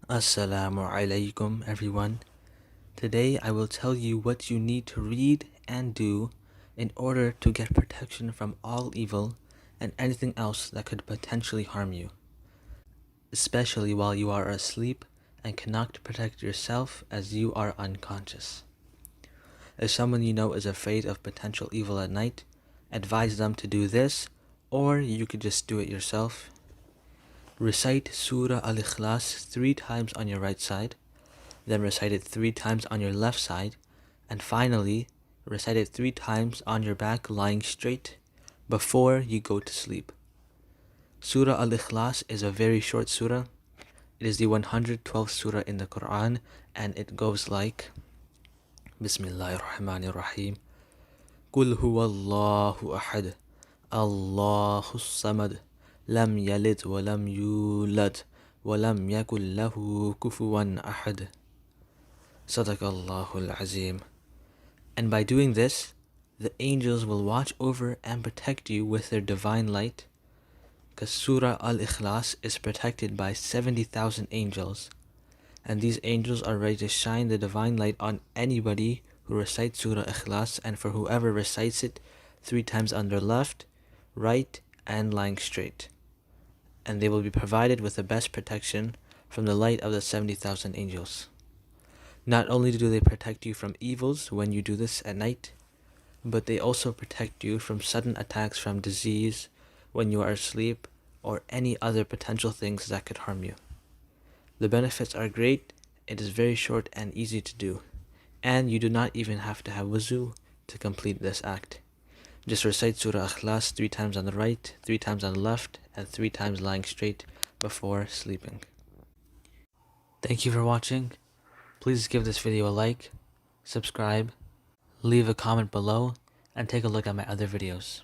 Assalamu alaikum everyone. Today I will tell you what you need to read and do in order to get protection from all evil and anything else that could potentially harm you, especially while you are asleep and cannot protect yourself as you are unconscious. If someone you know is afraid of potential evil at night, advise them to do this, or you could just do it yourself. Recite Surah Al-Ikhlas 3 times on your right side, then recite it 3 times on your left side, and finally, recite it 3 times on your back lying straight before you go to sleep. Surah Al-Ikhlas is a very short surah. It is the 112th surah in the Quran, and it goes like, Bismillahir Rahmanir Rahim. Qul huwa Allahu ahad, Allahus samad, lam yalid wa lam yulad, wa lam yakul lahu kufuwan ahad. Sadaqallahul Azim. And by doing this, the angels will watch over and protect you with their divine light, because Surah Al-Ikhlas is protected by 70,000 angels, and these angels are ready to shine the divine light on anybody who recites Surah Ikhlas, and for whoever recites it 3 times on their left, right, and lying straight. And they will be provided with the best protection from the light of the 70,000 angels. Not only do they protect you from evils when you do this at night, but they also protect you from sudden attacks from disease when you are asleep or any other potential things that could harm you. The benefits are great, it is very short and easy to do, and you do not even have to have wuzu to complete this act. Just recite Surah Ikhlas 3 times on the right, 3 times on the left, and 3 times lying straight before sleeping. Thank you for watching. Please give this video a like, subscribe, leave a comment below, and take a look at my other videos.